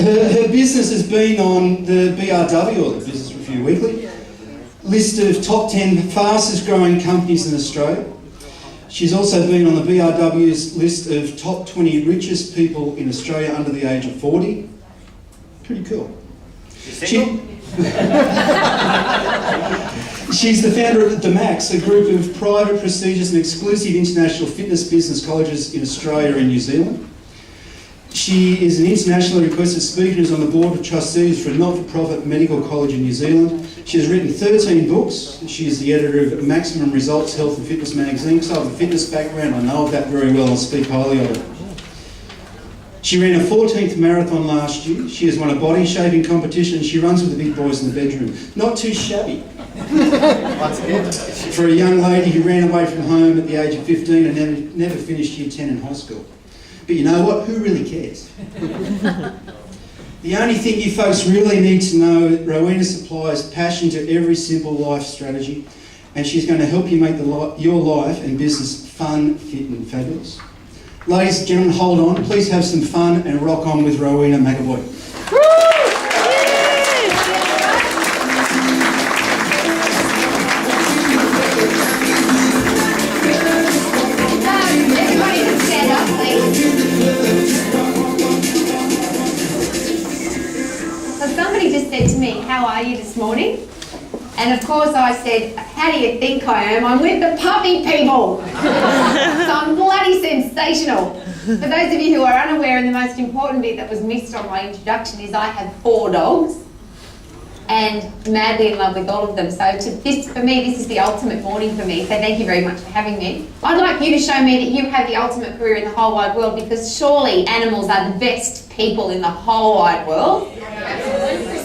Her business has been on the BRW, or the Business Review Weekly, list of top 10 fastest growing companies in Australia. She's also been on the BRW's list of top 20 richest people in Australia under the age of 40. Pretty cool. She's the founder of DMAX, a group of private, prestigious and exclusive international fitness business colleges in Australia and New Zealand. She is an internationally requested speaker and is on the board of trustees for a not-for-profit medical college in New Zealand. She has written 13 books. She is the editor of Maximum Results Health and Fitness magazine. So I have a fitness background, I know that very well, I speak highly of it. She ran a 14th marathon last year. She has won a body shaping competition and she runs with the big boys in the bedroom. Not too shabby. For a young lady who ran away from home at the age of 15 and never finished year 10 in high school. But you know what? Who really cares? The only thing you folks really need to know, Rowena supplies passion to every simple life strategy, and she's going to help you make your life and business fun, fit and fabulous. Ladies and gentlemen, hold on. Please have some fun and rock on with Rowie McEvoy. Said to me, how are you this morning? And of course I said, how do you think I am? I'm with the puppy people. So I'm bloody sensational. For those of you who are unaware, and the most important bit that was missed on my introduction is I have 4 dogs and madly in love with all of them. So for me, this is the ultimate morning for me. So thank you very much for having me. I'd like you to show me that you have the ultimate career in the whole wide world, because surely animals are the best people in the whole wide world.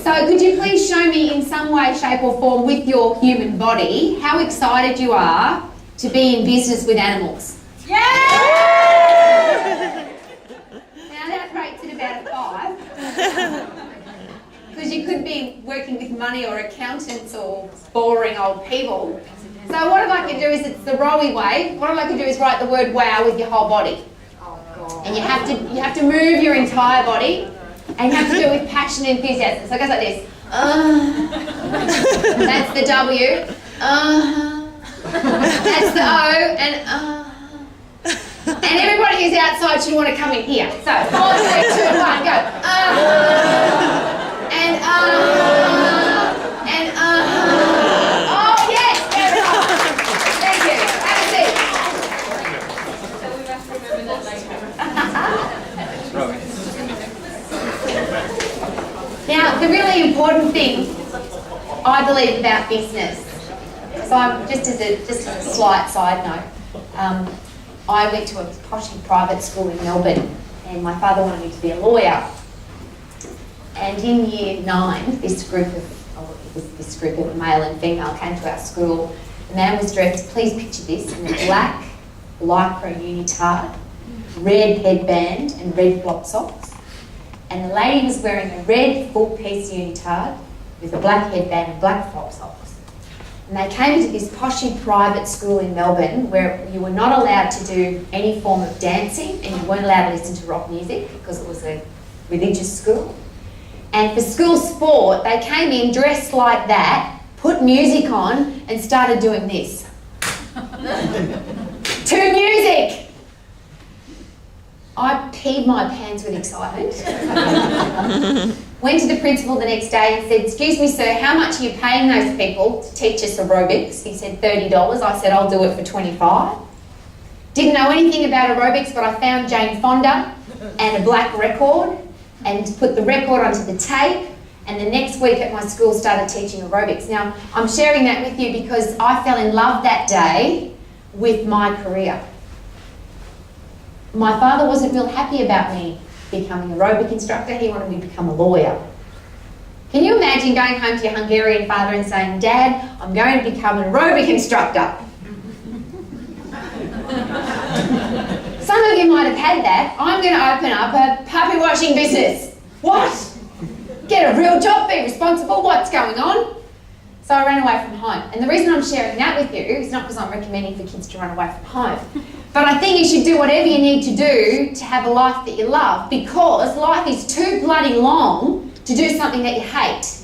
So could you please show me in some way, shape or form with your human body how excited you are to be in business with animals? Yeah! Now that rates at about a 5. Because you could be working with money or accountants or boring old people. So what I'd like you to do is, it's the Rowie way, what I'd like you to do is write the word wow with your whole body. And you have to move your entire body. And you have to do it with passion and enthusiasm. So it goes like this. That's the W. That's the O. And everybody who's outside should want to come in here. So 4, 3, 2, 1, go. And oh yes, there we go. Thank you. Have a seat. So we must remember that later. Now, the really important thing, I believe, about business, so I'm, just as a slight side note, I went to a poshy private school in Melbourne and my father wanted me to be a lawyer. And in year 9, this group of male and female came to our school. The man was dressed, please picture this, in a black lycra unitard, red headband and red flop socks. And the lady was wearing a red full-piece unitard with a black headband and black flop socks. And they came into this poshy private school in Melbourne where you were not allowed to do any form of dancing and you weren't allowed to listen to rock music because it was a religious school. And for school sport, they came in dressed like that, put music on and started doing this. To music! I peed my pants with excitement. Went to the principal the next day and said, excuse me sir, how much are you paying those people to teach us aerobics? He said $30. I said, I'll do it for 25. Didn't know anything about aerobics, but I found Jane Fonda and a black record and put the record onto the tape, and the next week at my school started teaching aerobics. Now, I'm sharing that with you because I fell in love that day with my career. My father wasn't real happy about me becoming an aerobic instructor. He wanted me to become a lawyer. Can you imagine going home to your Hungarian father and saying, Dad, I'm going to become an aerobic instructor? Some of you might have had that. I'm going to open up a puppy washing business. What? Get a real job, be responsible, what's going on? So I ran away from home. And the reason I'm sharing that with you is not because I'm recommending for kids to run away from home, But I think you should do whatever you need to do to have a life that you love, because life is too bloody long to do something that you hate.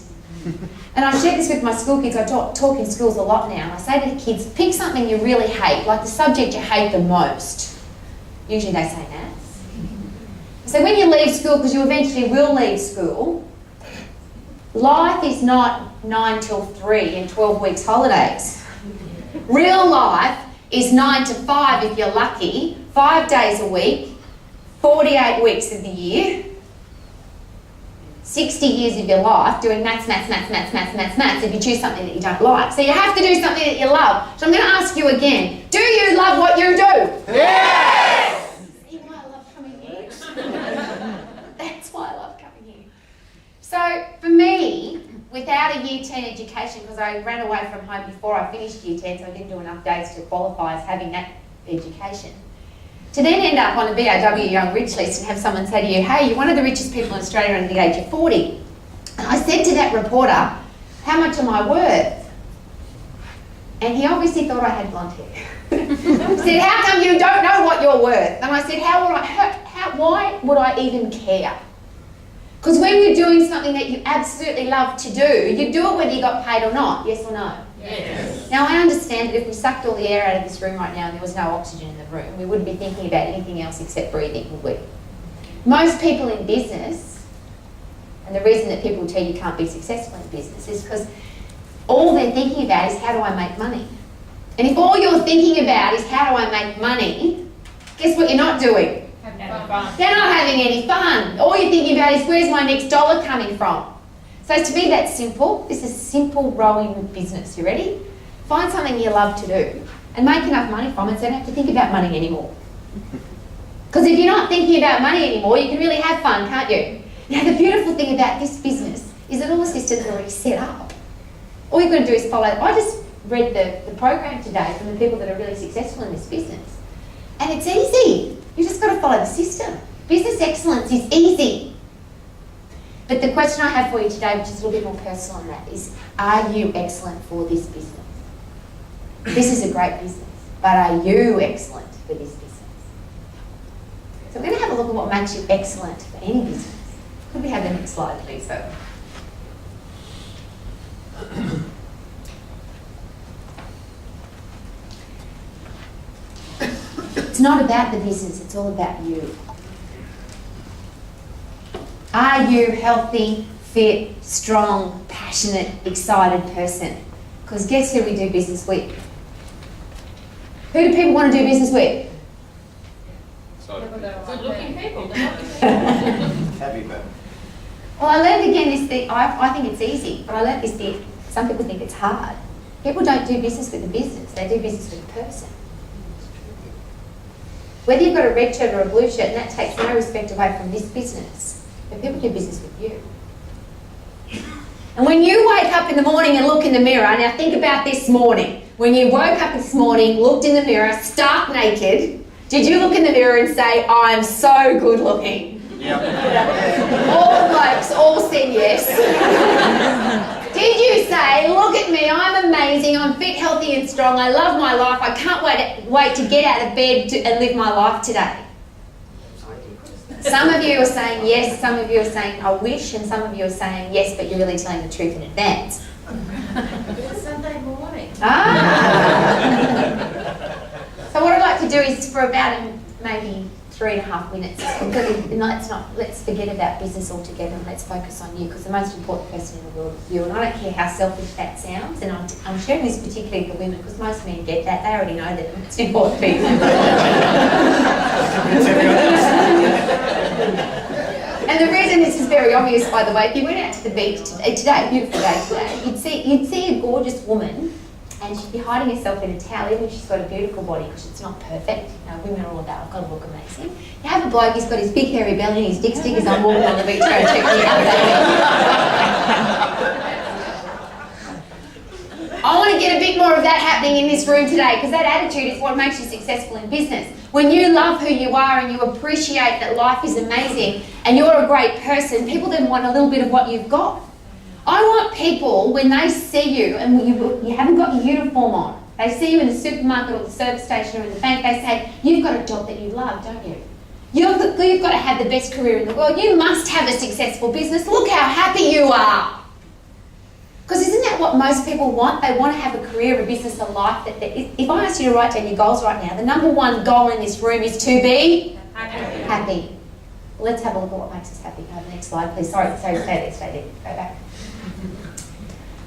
And I share this with my school kids. I talk in schools a lot now. I say to the kids, pick something you really hate, like the subject you hate the most. Usually they say maths. So when you leave school, because you eventually will leave school, life is not 9 till 3 and 12 weeks holidays. Real life is 9 to 5 if you're lucky, 5 days a week, 48 weeks of the year, 60 years of your life doing maths if you choose something that you don't like. So you have to do something that you love. So I'm going to ask you again, do you love what you do? Yes! See why I love coming here? That's why I love coming here. So for me, without a Year 10 education, because I ran away from home before I finished Year 10, so I didn't do enough days to qualify as having that education, to then end up on a BOW Young Rich list and have someone say to you, hey, you're one of the richest people in Australia under the age of 40. And I said to that reporter, how much am I worth? And he obviously thought I had blonde hair. He said, how come you don't know what you're worth? And I said, why would I even care? Because when you're doing something that you absolutely love to do, you do it whether you got paid or not, yes or no? Yes. Now I understand that if we sucked all the air out of this room right now and there was no oxygen in the room, we wouldn't be thinking about anything else except breathing, would we? Most people in business, and the reason that people tell you can't be successful in business is because all they're thinking about is how do I make money? And if all you're thinking about is how do I make money, guess what you're not doing? Having fun. You're not having any fun. All you're thinking about is where's my next dollar coming from? So to me that's simple. This is simple rowing business. You ready? Find something you love to do and make enough money from it so you don't have to think about money anymore. Because if you're not thinking about money anymore, you can really have fun, can't you? Now the beautiful thing about this business is that all the systems are already set up. All you've got to do is follow. I just read the program today from the people that are really successful in this business. And it's easy. You just got to follow the system. Business excellence is easy. But the question I have for you today, which is a little bit more personal than that, is are you excellent for this business? This is a great business, but are you excellent for this business? So we're going to have a look at what makes you excellent for any business. Could we have the next slide, please, though? It's not about the business, it's all about you. Are you a healthy, fit, strong, passionate, excited person? Because guess who we do business with? Who do people want to do business with? Good-looking people. Happy about it. Well, I learned again this thing, I think it's easy, but I learned this thing, some people think it's hard. People don't do business with a business, they do business with a person. Whether you've got a red shirt or a blue shirt, and that takes no respect away from this business, but people do business with you. And when you wake up in the morning and look in the mirror, now think about this morning. When you woke up this morning, looked in the mirror, stark naked, did you look in the mirror and say, I'm so good looking? Yeah. All blokes all said yes. Did you say, look at me, I'm amazing, I'm fit, healthy and strong, I love my life, I can't wait to get out of bed and live my life today? Some of you are saying yes, some of you are saying I wish, and some of you are saying yes, but you're really telling the truth in advance. It's Sunday morning. So what I'd like to do is for about maybe 3.5 minutes, let's forget about business altogether and let's focus on you, because the most important person in the world is you. And I don't care how selfish that sounds, and I'm sharing this particularly for women because most men get that. They already know that the most important people. And the reason this is very obvious, by the way, if you went out to the beach today, beautiful day today, you'd see a gorgeous woman and she'd be hiding herself in a towel, even if she's got a beautiful body, because it's not perfect. You know, women are all about, I've got to look amazing. You have a bloke, he's got his big hairy belly and his dick stickers on, walking on the beach, going check me out. I want to get a bit more of that happening in this room today, because that attitude is what makes you successful in business. When you love who you are and you appreciate that life is amazing and you're a great person, people then want a little bit of what you've got. I want people, when they see you and you haven't got your uniform on, They see you in the supermarket or the service station or in the bank, they say, you've got a job that you love, don't you? You've got to have the best career in the world. You must have a successful business. Look how happy you are. Because isn't that what most people want? They want to have a career, a business, a life. If I ask you to write down your goals right now, the number one goal in this room is to be happy. Let's have a look at what makes us happy. Go to the next slide, please. Sorry, stay there. Go back.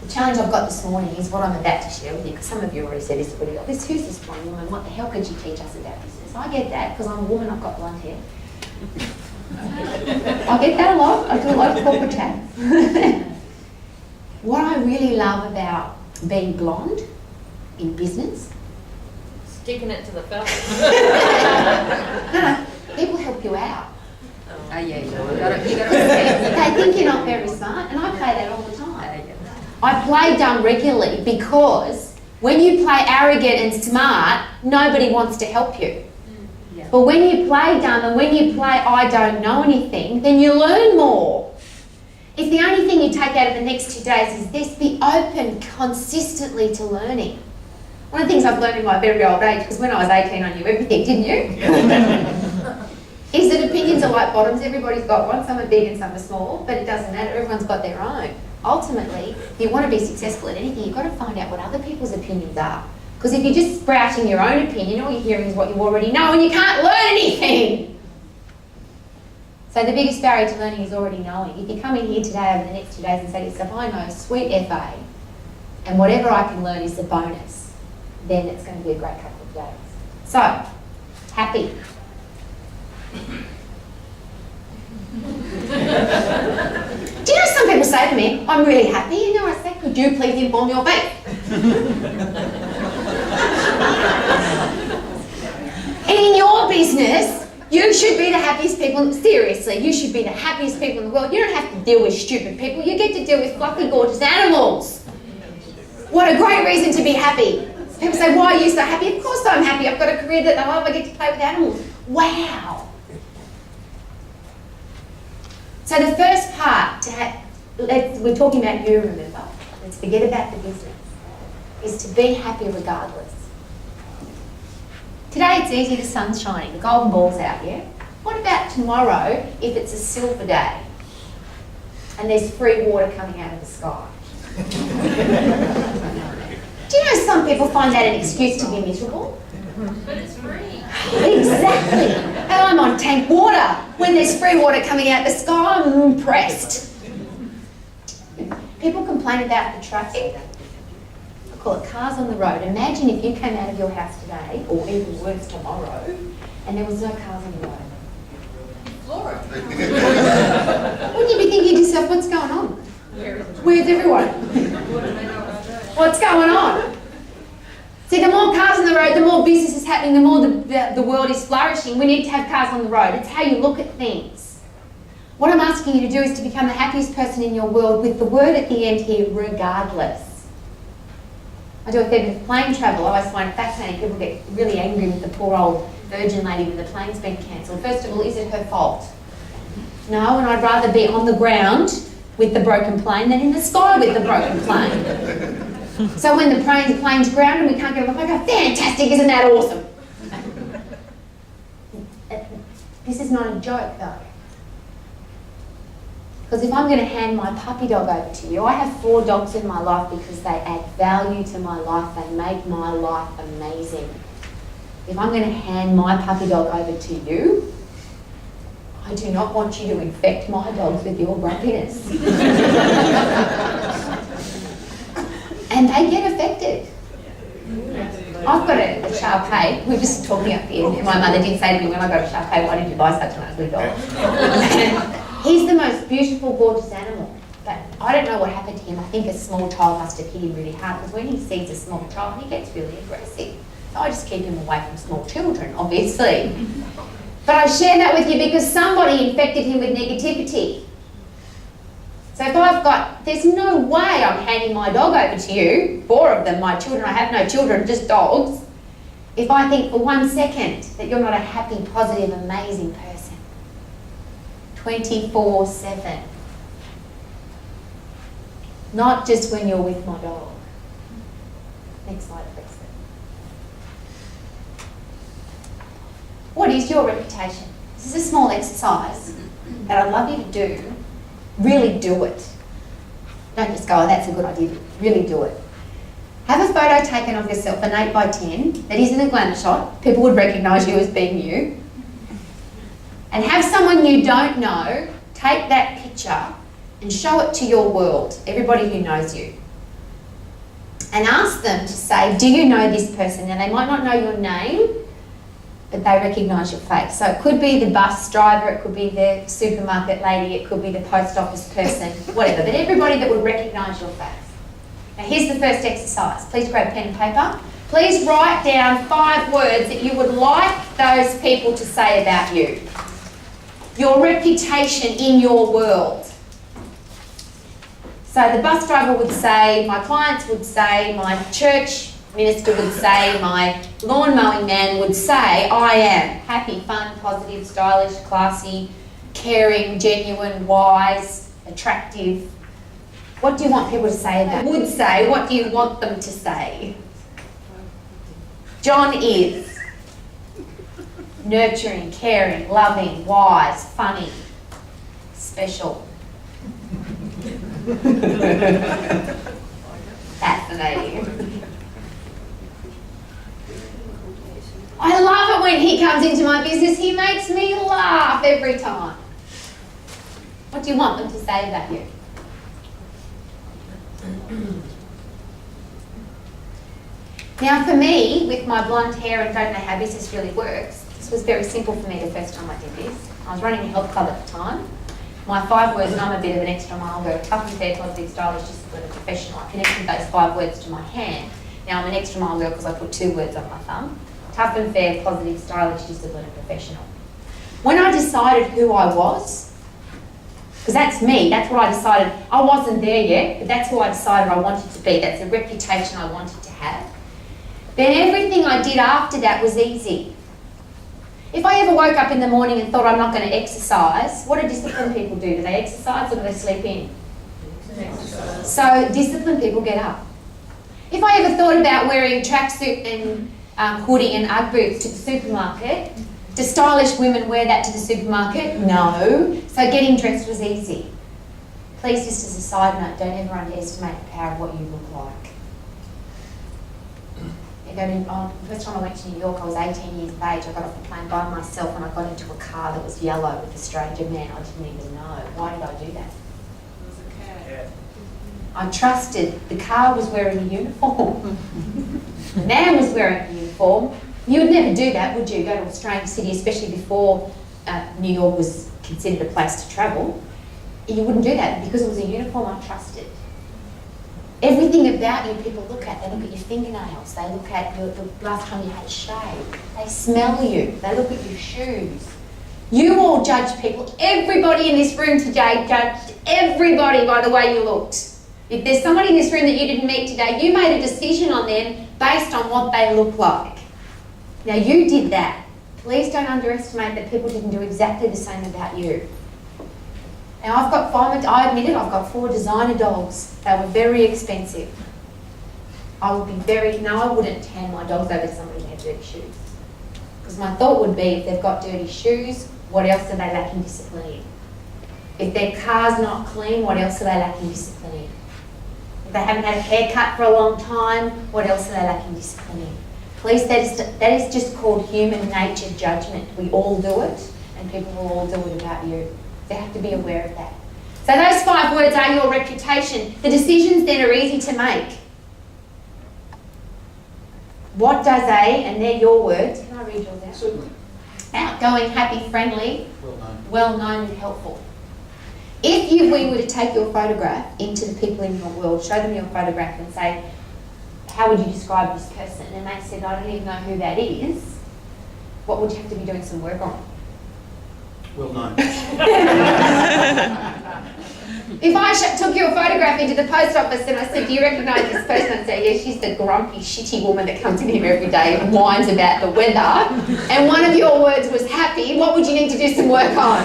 The challenge I've got this morning is what I'm about to share with you, because some of you already said this already. Who's this blonde woman? What the hell could you teach us about business? I get that, because I'm a woman, I've got blonde hair. I get that a lot. I do a lot of corporate chat. What I really love about being blonde in business, Sticking it to the fella. no, people help you out. Oh yeah, you got to. They think you're not very smart, and I play that all the time. I play dumb regularly because when you play arrogant and smart, nobody wants to help you. Yeah. But when you play dumb and when you play I don't know anything, then you learn more. If the only thing you take out of the next 2 days is this, be open consistently to learning. One of the things I've learned in my very old age, because when I was 18 I knew everything, didn't you? Is that opinions are like bottoms. Everybody's got one. Some are big and some are small, but it doesn't matter. Everyone's got their own. Ultimately, if you want to be successful at anything, you've got to find out what other people's opinions are. Because if you're just sprouting your own opinion, all you're hearing is what you already know, and you can't learn anything. So the biggest barrier to learning is already knowing. If you come in here today over the next 2 days and say to yourself, I know sweet FA, and whatever I can learn is a bonus, then it's going to be a great couple of days. So, happy. Do you know some people say to me, I'm really happy, you know what I say, could you please inform your bank? In your business, you should be the happiest people, seriously, you should be the happiest people in the world. You don't have to deal with stupid people, you get to deal with fluffy, gorgeous animals. What a great reason to be happy. People say, why are you so happy? Of course I'm happy, I've got a career that I love, I get to play with animals. Wow. So the first part, we're talking about you, remember? Let's forget about the business. Is to be happy regardless. Today it's easy, the sun's shining, the golden ball's out, yeah? What about tomorrow if it's a silver day and there's free water coming out of the sky? Do you know some people find that an excuse to be miserable? But it's free. Exactly. And I'm on tank water. When there's free water coming out the sky, I'm impressed. People complain about the traffic. I call it cars on the road. Imagine if you came out of your house today, or even worse tomorrow, and there was no cars on the road. Flora. Wouldn't you be thinking to yourself, what's going on? Where's everyone? What's going on? See, the more cars on the road, the more business is happening, the more the world is flourishing. We need to have cars on the road. It's how you look at things. What I'm asking you to do is to become the happiest person in your world with the word at the end here, regardless. I do a fair bit of plane travel. I always find it fascinating. People get really angry with the poor old Virgin lady when the plane's been cancelled. First of all, is it her fault? No, and I'd rather be on the ground with the broken plane than in the sky with the broken plane. So when the plane's grounded and we can't get off, I go, fantastic, isn't that awesome? This is not a joke though. Because if I'm going to hand my puppy dog over to you, I have 4 dogs in my life because they add value to my life, they make my life amazing. If I'm going to hand my puppy dog over to you, I do not want you to infect my dogs with your grumpiness. And they get affected. I've got a Shar-Pei. We were just talking up here, and my mother did say to me when I got a Shar-Pei, why did you buy such an ugly dog? He's the most beautiful, gorgeous animal. But I don't know what happened to him. I think a small child must have hit him really hard, because when he sees a small child, he gets really aggressive. So I just keep him away from small children, obviously. But I share that with you because somebody infected him with negativity. So if I've got, there's no way I'm handing my dog over to you, 4 of them, my children, I have no children, just dogs, if I think for 1 second that you're not a happy, positive, amazing person. 24/7. Not just when you're with my dog. Next slide, please. what is your reputation? This is a small exercise that I'd love you to do. Really do it. Don't just go, oh, that's a good idea. Really do it. Have a photo taken of yourself, an 8 by 10, that isn't a glamour shot. People would recognise you as being you. And have someone you don't know take that picture and show it to your world, everybody who knows you. And ask them to say, do you know this person? Now, they might not know your name, but they recognise your face. So it could be the bus driver, it could be the supermarket lady, it could be the post office person, whatever. But everybody that would recognise your face. Now, here's the first exercise. Please grab pen and paper. Please write down 5 words that you would like those people to say about you. Your reputation in your world. So the bus driver would say, my clients would say, my church minister would say, my lawn mowing man would say, I am happy, fun, positive, stylish, classy, caring, genuine, wise, attractive. What do you want people to say about? Would say, what do you want them to say? John is nurturing, caring, loving, wise, funny, special. Fascinating. I love it when he comes into my business. He makes me laugh every time. What do you want them to say about you? Now for me, with my blonde hair and don't know how business really works, this was very simple for me the first time I did this. I was running a health club at the time. My 5 words, and I'm a bit of an extra mile girl, tough and fair, positive, stylish, disciplined and professional. I connected those 5 words to my hand. Now I'm an extra mile girl because I put 2 words on my thumb. Tough and fair, positive, stylish, disciplined and professional. When I decided who I was, because that's me, that's what I decided. I wasn't there yet, but that's who I decided I wanted to be. That's the reputation I wanted to have. Then everything I did after that was easy. If I ever woke up in the morning and thought I'm not going to exercise, what do disciplined people do? Do they exercise or do they sleep in? Exercise. So disciplined people get up. If I ever thought about wearing tracksuit and hoodie and Ugg boots to the supermarket, do stylish women wear that to the supermarket? No. So getting dressed was easy. Please, just as a side note, don't ever underestimate the power of what you look like. The first time I went to New York, I was 18 years of age. I got off the plane by myself and I got into a car that was yellow with a stranger man I didn't even know. Why did I do that? It was a cat. I trusted. The car was wearing a uniform. The man was wearing a uniform. You would never do that, would you? Go to a strange city, especially before New York was considered a place to travel. You wouldn't do that because it was a uniform I trusted. Everything about you people look at. They look at your fingernails. They look at the last time you had a shave. They smell you. They look at your shoes. You all judge people. Everybody in this room today judged everybody by the way you looked. If there's somebody in this room that you didn't meet today, you made a decision on them based on what they look like. Now you did that. Please don't underestimate that people didn't do exactly the same about you. Now I admit it, I've got 4 designer dogs. They were very expensive. I wouldn't hand my dogs over to somebody who had dirty shoes. Because my thought would be, if they've got dirty shoes, what else are they lacking discipline in? If their car's not clean, what else are they lacking discipline in? If they haven't had a haircut for a long time, what else are they lacking discipline in? Please, that is just called human nature judgment. We all do it, and people will all do it about you. They have to be aware of that. So those 5 words are your reputation. The decisions then are easy to make. What does and they're your words. Can I read yours out? Certainly. Outgoing, happy, friendly, Well known. well known and helpful. If we were to take your photograph into the people in your world, show them your photograph and say, how would you describe this person? And they said, I don't even know who that is. What would you have to be doing some work on? Well known. If I took your photograph into the post office and I said, do you recognise this person? I'd say, yeah, she's the grumpy, shitty woman that comes in here every day and whines about the weather. And one of your words was happy. What would you need to do some work on?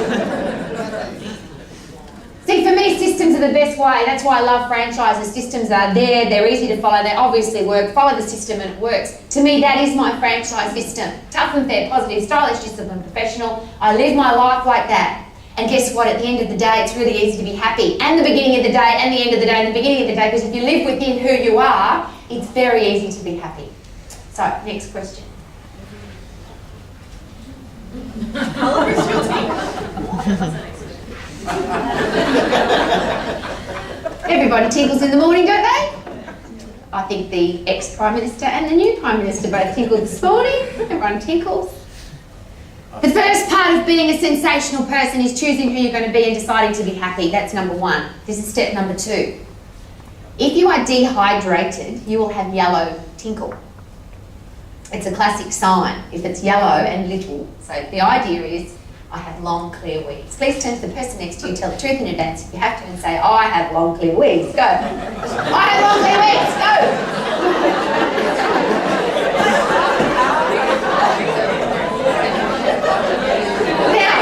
See, for for me, systems are the best way. That's why I love franchises. Systems are there, they're easy to follow, they obviously work. Follow the system and it works. To me, that is my franchise system. Tough and fair, positive, stylish, disciplined, professional. I live my life like that. And guess what? At the end of the day, it's really easy to be happy. And the beginning of the day, and the end of the day, and the beginning of the day. Because if you live within who you are, it's very easy to be happy. So, next question. How long is your team? Everybody tinkles in the morning, don't they? I think the ex-Prime Minister and the new Prime Minister both tinkled this morning. Everyone tinkles. The first part of being a sensational person is choosing who you're going to be and deciding to be happy. That's number one. This is step number two. If you are dehydrated, you will have yellow tinkle. It's a classic sign if it's yellow and little. So the idea is, I have long, clear weeds. Please turn to the person next to you, tell the truth in your dance if you have to, and say, oh, I have long, clear weeds. Go. I have long, clear weeds. Go. Now,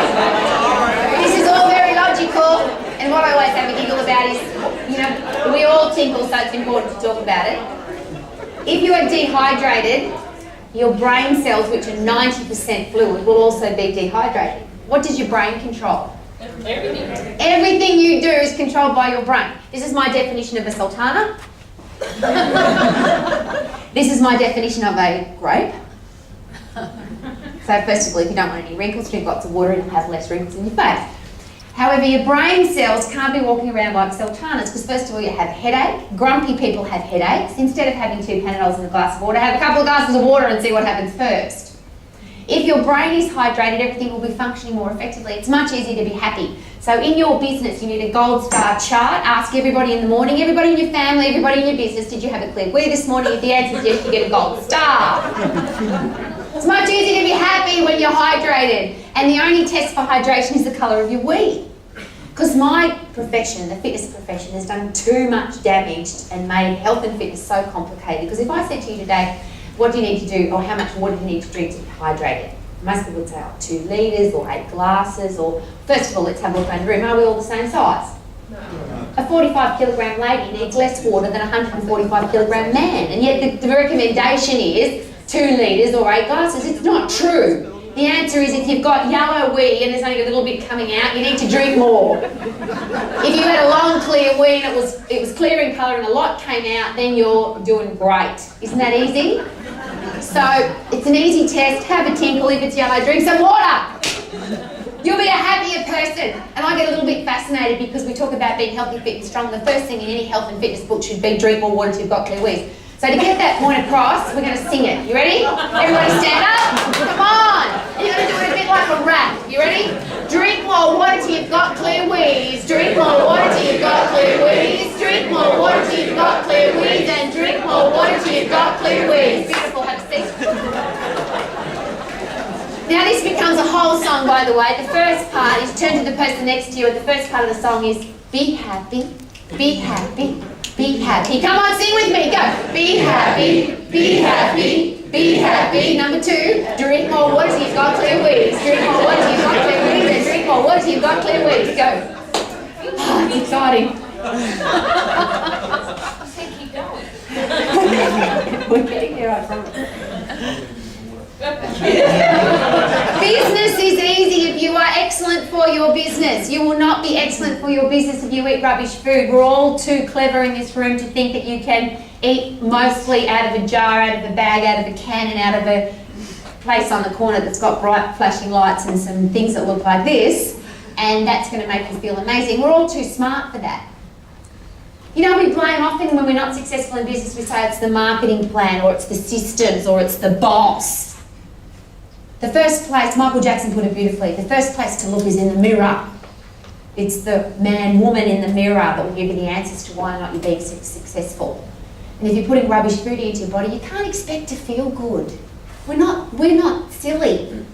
this is all very logical, and what I always have a giggle about is, you know, we all tinkle, so it's important to talk about it. If you are dehydrated, your brain cells, which are 90% fluid, will also be dehydrated. What does your brain control? Everything. Everything you do is controlled by your brain. This is my definition of a sultana. This is my definition of a grape. So first of all, if you don't want any wrinkles, drink lots of water and have less wrinkles in your face. However, your brain cells can't be walking around like sultanas because first of all, you have a headache. Grumpy people have headaches. Instead of having 2 Panadols and a glass of water, have a couple of glasses of water and see what happens first. If your brain is hydrated, everything will be functioning more effectively. It's much easier to be happy. So in your business, you need a gold star chart. Ask everybody in the morning, everybody in your family, everybody in your business, did you have a clear wee this morning? If the answer is yes, you get a gold star. It's much easier to be happy when you're hydrated. And the only test for hydration is the colour of your wee. Because my profession, the fitness profession, has done too much damage and made health and fitness so complicated. Because if I said to you today, what do you need to do, or how much water do you need to drink to be hydrated? Most people would say, oh, 2 litres or 8 glasses, or first of all, let's have a look around the room. Are we all the same size? No. A 45 kilogram lady needs less water than a 145 kilogram man. And yet the recommendation is 2 litres or 8 glasses. It's not true. The answer is if you've got yellow wee and there's only a little bit coming out, you need to drink more. If you had a long clear wee and it was clear in colour and a lot came out, then you're doing great. Isn't that easy? So it's an easy test. Have a tinkle. If it's yellow, drink some water. You'll be a happier person. And I get a little bit fascinated because we talk about being healthy, fit and strong. The first thing in any health and fitness book should be drink more water till you've got clear wees. So to get that point across, we're going to sing it. You ready? Everybody stand up. Come on. And you're going to do it a bit like a rap. You ready? Drink more water till you've got clear wees. Drink more water till you've got clear wees. Drink more water till you've got clear wees. And drink more water till you've got clear wees. Beautiful. Have a seat. Now this becomes a whole song, by the way. The first part is turn to the person next to you, and the first part of the song is be happy, be happy, be happy. Come on, sing with me. Go. Be happy, be happy, be happy. Number 2, drink more water till you've got clear wees. Drink more water till you've got clear wees. And drink more water till you've got clear wees. Go. Oh, it's exciting. Keep going. We're getting there, I promise. Business is easy if you are excellent for your business. You will not be excellent for your business if you eat rubbish food. We're all too clever in this room to think that you can eat mostly out of a jar, out of a bag, out of a can, and out of a place on the corner that's got bright flashing lights and some things that look like this, and that's going to make you feel amazing. We're all too smart for that. You know, we blame often when we're not successful in business, we say it's the marketing plan, or it's the systems, or it's the boss. The first place, Michael Jackson put it beautifully, the first place to look is in the mirror. It's the man, woman in the mirror that will give you the answers to why or not you're being successful. And if you're putting rubbish food into your body, you can't expect to feel good. We're not silly.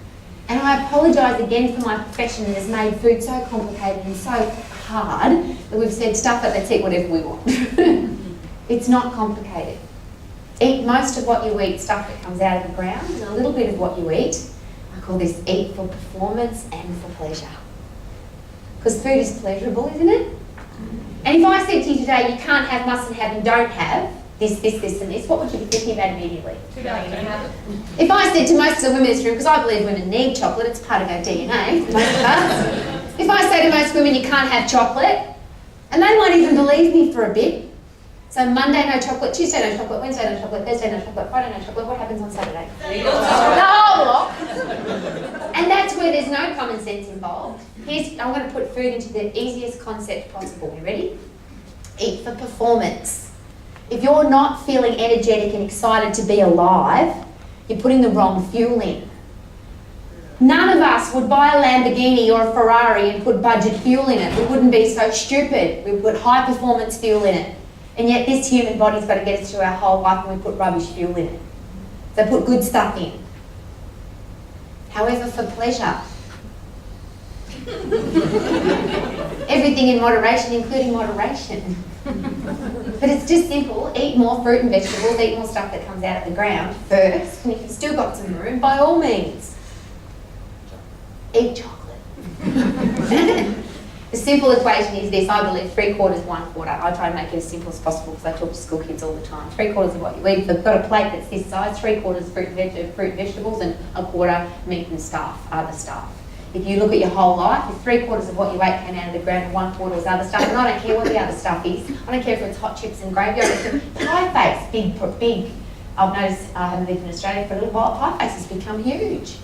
And I apologise again for my profession that has made food so complicated and so hard that we've said stuff like let's eat whatever we want. It's not complicated. Eat most of what you eat, stuff that comes out of the ground, and a little bit of what you eat. I call this eat for performance and for pleasure. Because food is pleasurable, isn't it? And if I said to you today, you can't have, mustn't have, and don't have this, this, this, and this, what would you be thinking about immediately? If I said to most of the women in this room, because I believe women need chocolate, it's part of our DNA, for most of us. If I say to most women, you can't have chocolate, and they might even believe me for a bit. So Monday, no chocolate, Tuesday, no chocolate, Wednesday, no chocolate, Thursday, no chocolate, Friday, no chocolate. What happens on Saturday? The whole lot. And that's where there's no common sense involved. I'm going to put food into the easiest concept possible. You ready? Eat for performance. If you're not feeling energetic and excited to be alive, you're putting the wrong fuel in. None of us would buy a Lamborghini or a Ferrari and put budget fuel in it. We wouldn't be so stupid. We put high performance fuel in it. And yet this human body's got to get us through our whole life and we put rubbish fuel in it. So put good stuff in. However, for pleasure. Everything in moderation, including moderation. But it's just simple. Eat more fruit and vegetables, eat more stuff that comes out of the ground first. And if you've still got some room, by all means, eat chocolate. The simple equation is this, I believe 3/4, 1/4. I try to make it as simple as possible because I talk to school kids all the time. 3/4 of what you eat. If they've got a plate that's this size, 3/4 fruit and vegetables, and 1/4 meat and stuff, other stuff. If you look at your whole life, if 3/4 of what you ate came out of the ground and 1/4 was other stuff, and I don't care what the other stuff is. I don't care if it's hot chips and gravy. Pie face, big. I've noticed, I haven't lived in Australia for a little while, pie faces become huge.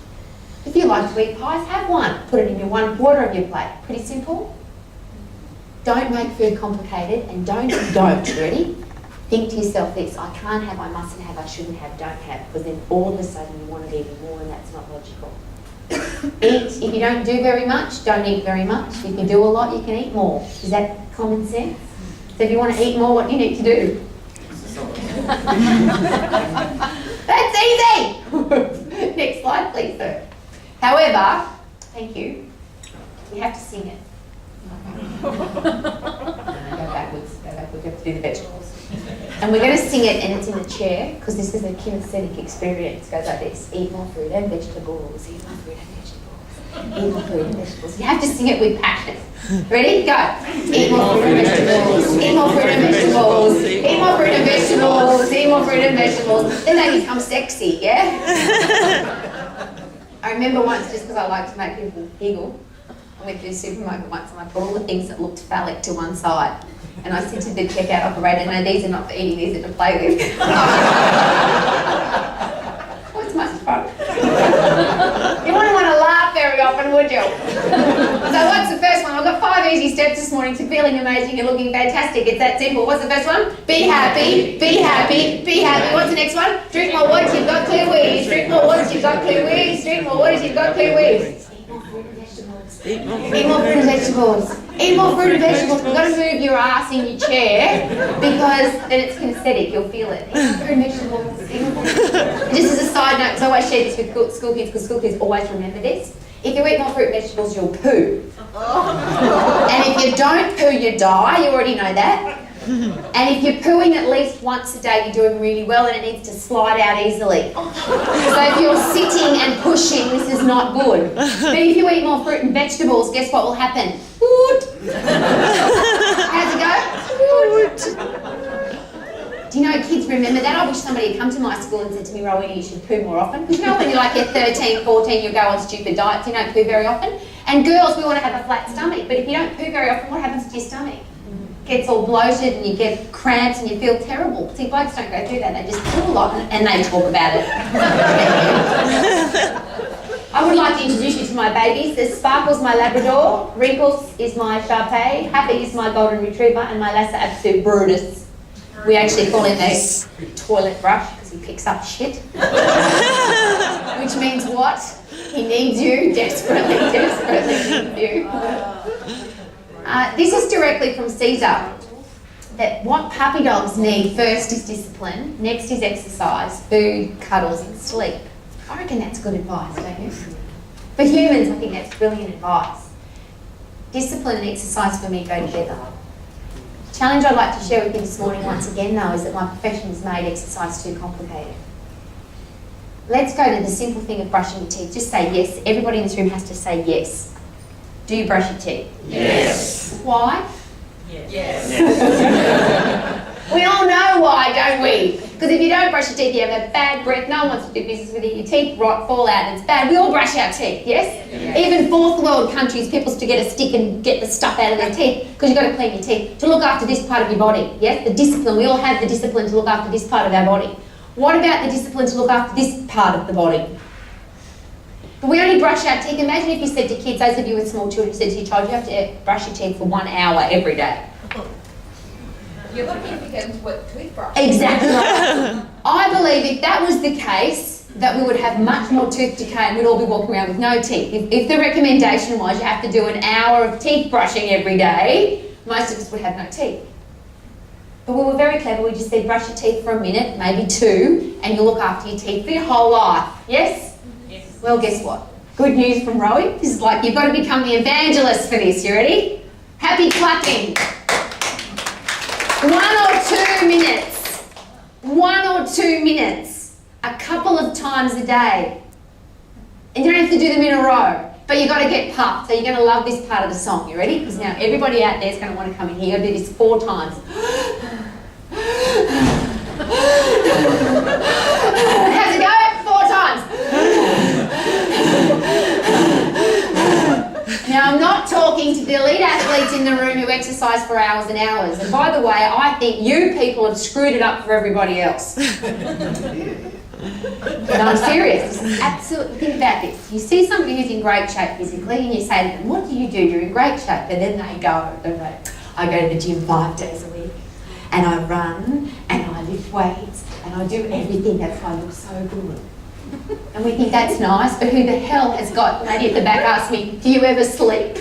If you like to eat pies, have one. Put it in your 1/4 of your plate. Pretty simple. Don't make food complicated, and don't, ready? Think to yourself this, I can't have, I mustn't have, I shouldn't have, don't have, because then all of a sudden you want it even more and that's not logical. Eat, if you don't do very much, don't eat very much. If you do a lot, you can eat more. Is that common sense? So if you want to eat more, what do you need to do? That's easy! Next slide, please, sir. However, thank you, we have to sing it. Go backwards, we have to do the vegetables. And we're going to sing it, and it's in the chair, because this is a kinesthetic experience. It goes like this: eat more fruit and vegetables, eat more fruit and vegetables, eat more fruit and vegetables. You have to sing it with passion. Ready? Go. Eat more fruit and vegetables, eat more fruit and vegetables, eat more fruit and vegetables, eat more fruit and vegetables. Then they become sexy, yeah? I remember once, just because I like to make people giggle, I went to the supermarket once and I put all the things that looked phallic to one side. And I said to the checkout operator, no, these are not for eating, these are to play with. It was much fun. You wouldn't want to laugh very often, would you? So what's the first one? I've got 5 easy steps this morning to feeling amazing and looking fantastic. It's that simple. What's the first one? Be happy, be happy, be happy. What's the next one? Drink more water, you've got clear wheeze. Drink more water, you've got clear wheeze. Drink more water, you've got clear wheeze. Eat more fruit and vegetables. Eat more fruit and vegetables. You've got to move your ass in your chair because then it's kinesthetic, you'll feel it. Eat more fruit and vegetables. Just as a side note, because I always share this with school kids, because school kids always remember this. If you eat more fruit and vegetables, you'll poo. And if you don't poo, you die. You already know that. And if you're pooing at least once a day, you're doing really well, and it needs to slide out easily. So if you're sitting and pushing, this is not good. But if you eat more fruit and vegetables, guess what will happen? Woot! How's it go? Woot! Do you know kids remember that? I wish somebody had come to my school and said to me, Rowie, you should poo more often. Because you know when you're like at 13, 14, you go on stupid diets, you don't poo very often. And girls, we want to have a flat stomach, but if you don't poo very often, what happens to your stomach? Gets all bloated and you get cramps and you feel terrible. See, blokes don't go through that, they just poo a lot and they talk about it. I would like to introduce you to my babies. There's Sparkle's my Labrador, Wrinkles is my Shar-Pei, Happy is my Golden Retriever, and my Lhasa Apso Brutus. We actually call him a toilet brush because he picks up shit. Which means what? He needs you, desperately needs you. This is directly from Caesar, that what puppy dogs need first is discipline, next is exercise, food, cuddles and sleep. I reckon that's good advice, don't you? For humans, I think that's brilliant advice. Discipline and exercise for me go together. The challenge I'd like to share with you this morning once again though is that my profession has made exercise too complicated. Let's go to the simple thing of brushing your teeth. Just say yes. Everybody in this room has to say yes. Do you brush your teeth? Yes. Why? We all know why, don't we? Because if you don't brush your teeth, you have a bad breath. No one wants to do business with you. Your teeth rot, fall out, and it's bad. We all brush our teeth, yes? Even fourth world countries, people still get a stick and get the stuff out of their teeth because you've got to clean your teeth to look after this part of your body, yes? The discipline. We all have the discipline to look after this part of our body. What about the discipline to look after this part of the body? But we only brush our teeth. Imagine if you said to kids, those of you with small children, said to your child, you have to brush your teeth for 1 hour every day. You're lucky if you get into a toothbrush. Exactly right. I believe if that was the case, that we would have much more tooth decay and we'd all be walking around with no teeth. If the recommendation was you have to do an hour of teeth brushing every day, most of us would have no teeth. But we were very clever. We just said brush your teeth for a minute, maybe 2, and you'll look after your teeth for your whole life. Yes? Yes. Well, guess what? Good news from Rowie. This is like you've got to become the evangelist for this. You ready? Happy clapping. 1 or 2 minutes. 1 or 2 minutes. A couple of times a day. And you don't have to do them in a row. But you've got to get puffed. So you're going to love this part of the song. You ready? Because now everybody out there is going to want to come in here. You've got to do this 4 times. How's it go? 4 times. Now, I'm not talking to the elite athletes in the room who exercise for hours and hours. And by the way, I think you people have screwed it up for everybody else. But I'm serious. This is absolutely, think about this. You see somebody who's in great shape physically and you say to them, what do? You're in great shape. And then they go, don't they? I go to the gym 5 days a week and I run and I lift weights and I do everything. That's why I look so good. And we think that's nice, but who the hell has got, lady at the back asked me, do you ever sleep?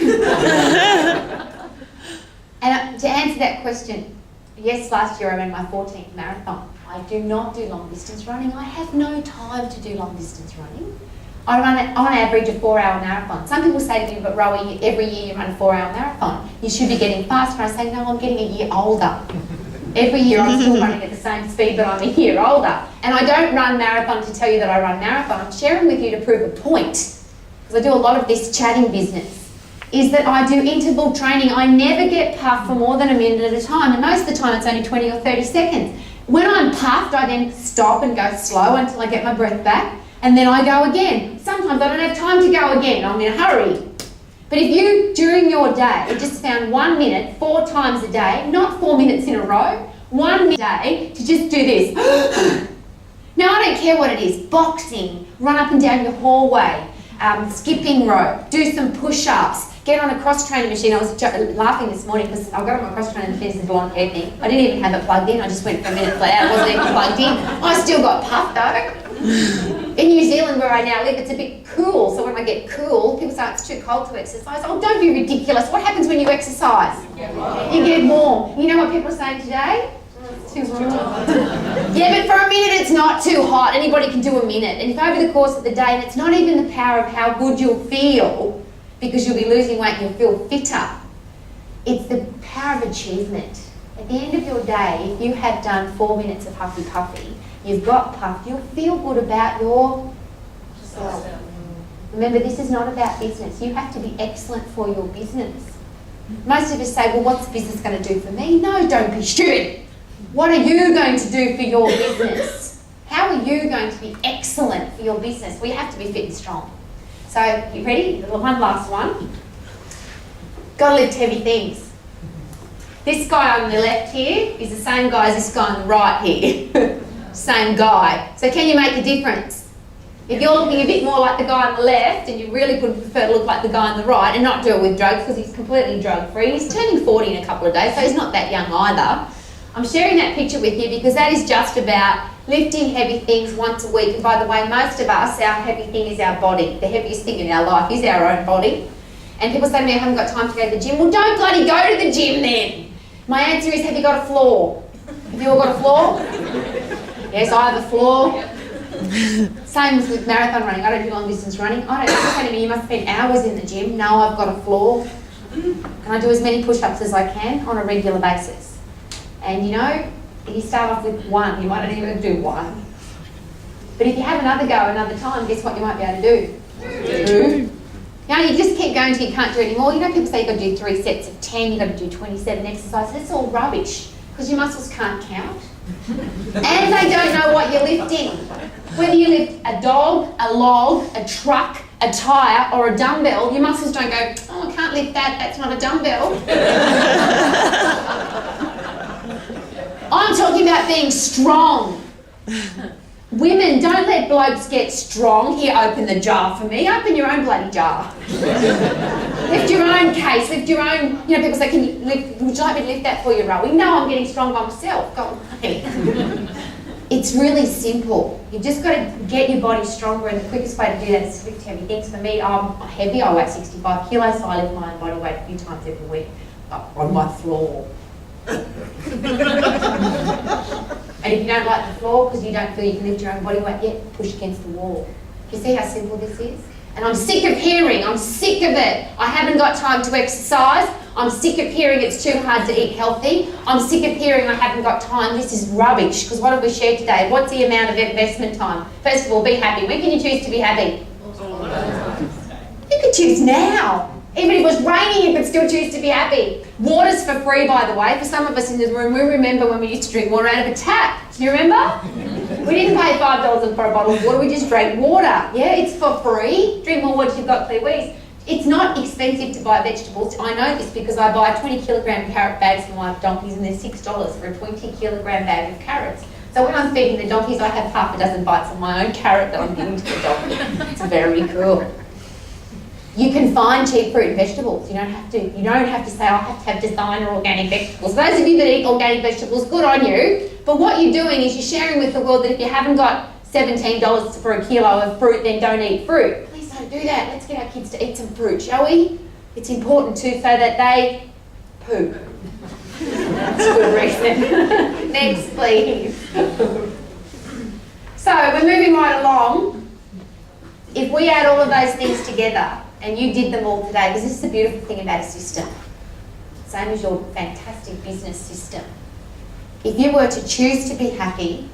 And to answer that question, yes, last year I ran my 14th marathon. I do not do long distance running. I have no time to do long distance running. I run on average a 4-hour marathon. Some people say to me, but Rowie, every year you run a 4-hour marathon. You should be getting faster. I say, no, I'm getting a year older. Every year I'm still running at the same speed, but I'm a year older. And I don't run marathon to tell you that I run marathon. I'm sharing with you to prove a point. Because I do a lot of this chatting business. Is that I do interval training. I never get puffed for more than a minute at a time. And most of the time it's only 20 or 30 seconds. When I'm puffed, I then stop and go slow until I get my breath back. And then I go again. Sometimes I don't have time to go again. I'm in a hurry. But if you, during your day, just found 1 minute, 4 times a day, not 4 minutes in a row, 1 minute a day to just do this. Now, I don't care what it is. Boxing, run up and down your hallway, skipping rope, do some push-ups, get on a cross-training machine. I was laughing this morning because I got on my cross-training machine, this blonde hair thing. I didn't even have it plugged in. I just went for a minute flat. It wasn't even plugged in. I still got puffed though. In New Zealand, where I now live, it's a bit cool. So when I get cool, people say it's too cold to exercise. Oh, don't be ridiculous. What happens when you exercise? You get warm. You know what people are saying today? It's too hot. Yeah, but for a minute it's not too hot. Anybody can do a minute. And if over the course of the day, and it's not even the power of how good you'll feel, because you'll be losing weight and you'll feel fitter. It's the power of achievement. At the end of your day, if you have done 4 minutes of huffy puffy, you've got puffed, you'll feel good about yourself. Remember, this is not about business. You have to be excellent for your business. Most of us say, well, what's business going to do for me? No, don't be stupid. What are you going to do for your business? How are you going to be excellent for your business? We have to be fit and strong. So, you ready? One last one. Got to lift heavy things. This guy on the left here is the same guy as this guy on the right here. Same guy. So can you make a difference? If you're looking a bit more like the guy on the left and you really would prefer to look like the guy on the right and not do it with drugs because he's completely drug free. He's turning 40 in a couple of days, so he's not that young either. I'm sharing that picture with you because that is just about lifting heavy things once a week. And by the way, most of us, our heavy thing is our body. The heaviest thing in our life is our own body. And people say to me, I haven't got time to go to the gym. Well, don't bloody go to the gym then. My answer is, have you got a floor? Have you all got a floor? Yes, I have a floor. Same as with marathon running. I don't do long distance running. I don't say to me, you must spend hours in the gym. No, I've got a floor. And I do as many push-ups as I can on a regular basis. And you know, if you start off with 1, you might not even do 1. But if you have another go another time, guess what you might be able to do? 2. You know, you just keep going till you can't do it anymore. You know, people say you've got to do 3 sets of 10, you've got to do 27 exercises. It's all rubbish because your muscles can't count. And they don't know what you're lifting. Whether you lift a dog, a log, a truck, a tyre or a dumbbell, your muscles don't go, oh, I can't lift that, that's not a dumbbell. I'm talking about being strong. Women, don't let blokes get strong. Here, open the jar for me. Open your own bloody jar. Lift your own case, lift your own, you know, people say, can you lift, would you like me to lift that for you, Rowie? No, I'm getting strong by myself. Go away. It's really simple. You've just got to get your body stronger, and the quickest way to do that is to lift heavy things. For me, I'm heavy, I weigh 65 kilos, so I lift my own body weight a few times every week on my floor. And if you don't like the floor because you don't feel you can lift your own body weight yet, push against the wall. You see how simple this is? And I'm sick of hearing, I'm sick of it. I haven't got time to exercise. I'm sick of hearing it's too hard to eat healthy. I'm sick of hearing I haven't got time. This is rubbish. Because what have we shared today? What's the amount of investment time? First of all, be happy. When can you choose to be happy? You could choose now. Even if it was raining, you could still choose to be happy. Water's for free, by the way. For some of us in this room, we remember when we used to drink water out of a tap. Do you remember? We didn't pay $5 for a bottle of water, we just drank water. Yeah, it's for free. Drink more water, you've got clear wheeze. It's not expensive to buy vegetables. I know this because I buy 20 kilogram carrot bags for my donkeys, and they're $6 for a 20 kilogram bag of carrots. So when I'm feeding the donkeys, I have half a dozen bites of my own carrot that I'm giving to the donkey. It's very cool. You can find cheap fruit and vegetables. You don't have to say, I have to have designer organic vegetables. Those of you that eat organic vegetables, good on you. But what you're doing is you're sharing with the world that if you haven't got $17 for a kilo of fruit, then don't eat fruit. Please don't do that. Let's get our kids to eat some fruit, shall we? It's important too, so that they poop. That's a good reason. Next, please. So we're moving right along. If we add all of those things together, and you did them all today, because this is the beautiful thing about a system, same as your fantastic business system. If you were to choose to be happy,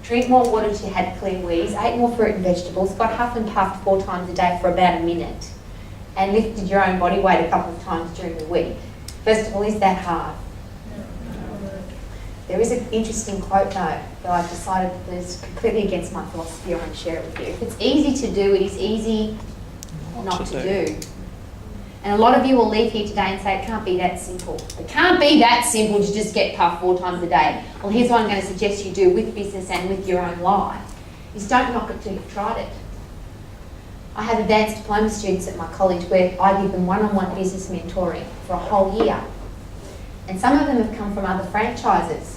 drink more water till you had clear wheeze, ate more fruit and vegetables, got huff and puffed 4 times a day for about a minute, and lifted your own body weight a couple of times during the week, first of all, is that hard? There is an interesting quote though that I've decided is completely against my philosophy. I want to share it with you. If it's easy to do, it is easy not to do. And a lot of you will leave here today and say it can't be that simple. It can't be that simple to just get puffed 4 times a day. Well, here's what I'm going to suggest you do with business and with your own life, is don't knock it till you've tried it. I have advanced diploma students at my college where I give them one-on-one business mentoring for a whole year. And some of them have come from other franchises.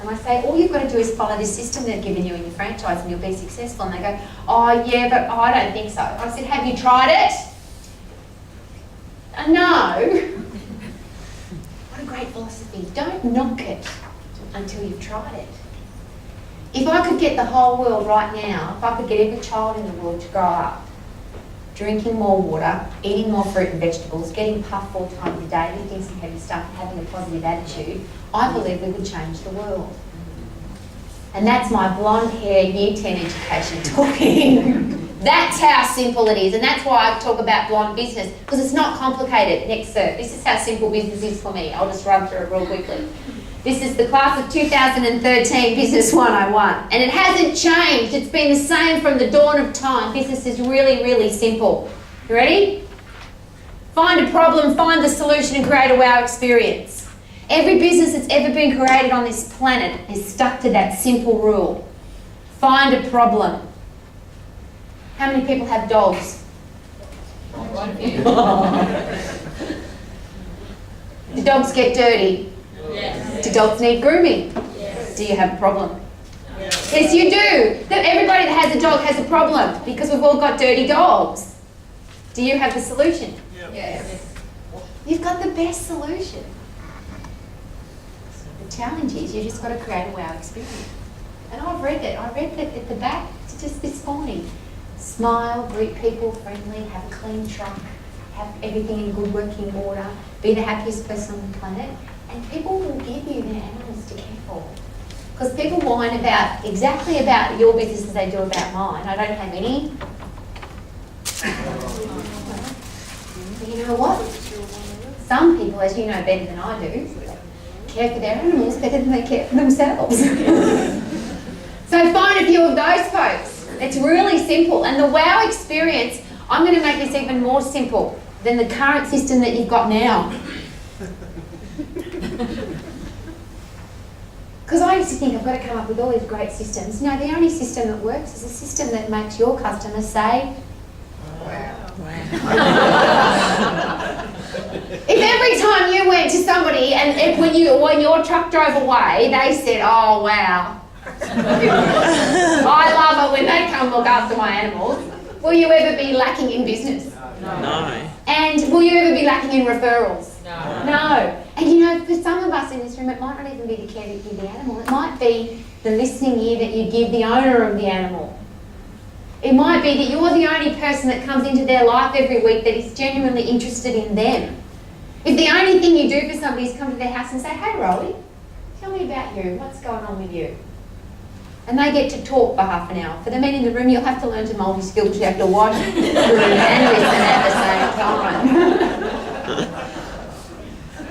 And I say, all you've got to do is follow this system they've given you in your franchise and you'll be successful. And they go, oh yeah, but I don't think so. I said, have you tried it? No. What a great philosophy. Don't knock it until you've tried it. If I could get the whole world right now, if I could get every child in the world to grow up drinking more water, eating more fruit and vegetables, getting puffed 4 times a day, lifting some heavy stuff, and having a positive attitude, I believe we would change the world. And that's my blonde hair year 10 education talking. That's how simple it is, and that's why I talk about blonde business, because it's not complicated. Next, sir. This is how simple business is for me. I'll just run through it real quickly. This is the class of 2013 Business 101, and it hasn't changed. It's been the same from the dawn of time. Business is really, really simple. You ready? Find a problem, find the solution, and create a wow experience. Every business that's ever been created on this planet is stuck to that simple rule. Find a problem. How many people have dogs? Do dogs get dirty? Yes. Do dogs need grooming? Yes. Do you have a problem? Yes, yes you do. Everybody that has a dog has a problem because we've all got dirty dogs. Do you have the solution? Yes. You've got the best solution. The challenge is you just got to create a wow experience. And I've read it. I read it at the back just this morning. Smile, greet people friendly, have a clean truck, have everything in good working order, be the happiest person on the planet, and people will give you their animals to care for. Because people whine exactly about your business as they do about mine. I don't have any. you know what? Some people, as you know better than I do, care for their animals better than they care for themselves. So find a few of those folks. It's really simple. And the wow experience, I'm going to make this even more simple than the current system that you've got now. Because I used to think I've got to come up with all these great systems. No, the only system that works is a system that makes your customers say, wow. If every time you went to somebody and when your truck drove away, they said, oh wow. I love it when they come look after my animals. Will you ever be lacking in business? No. And will you ever be lacking in referrals? No. And you know, for some of us in this room, it might not even be the care that you give the animal. It might be the listening ear that you give the owner of the animal. It might be that you're the only person that comes into their life every week that is genuinely interested in them. If the only thing you do for somebody is come to their house and say, hey Rowie, tell me about you, what's going on with you? And they get to talk for half an hour. For the men in the room, you'll have to learn to multi-skill because you have to watch and listen at the same time.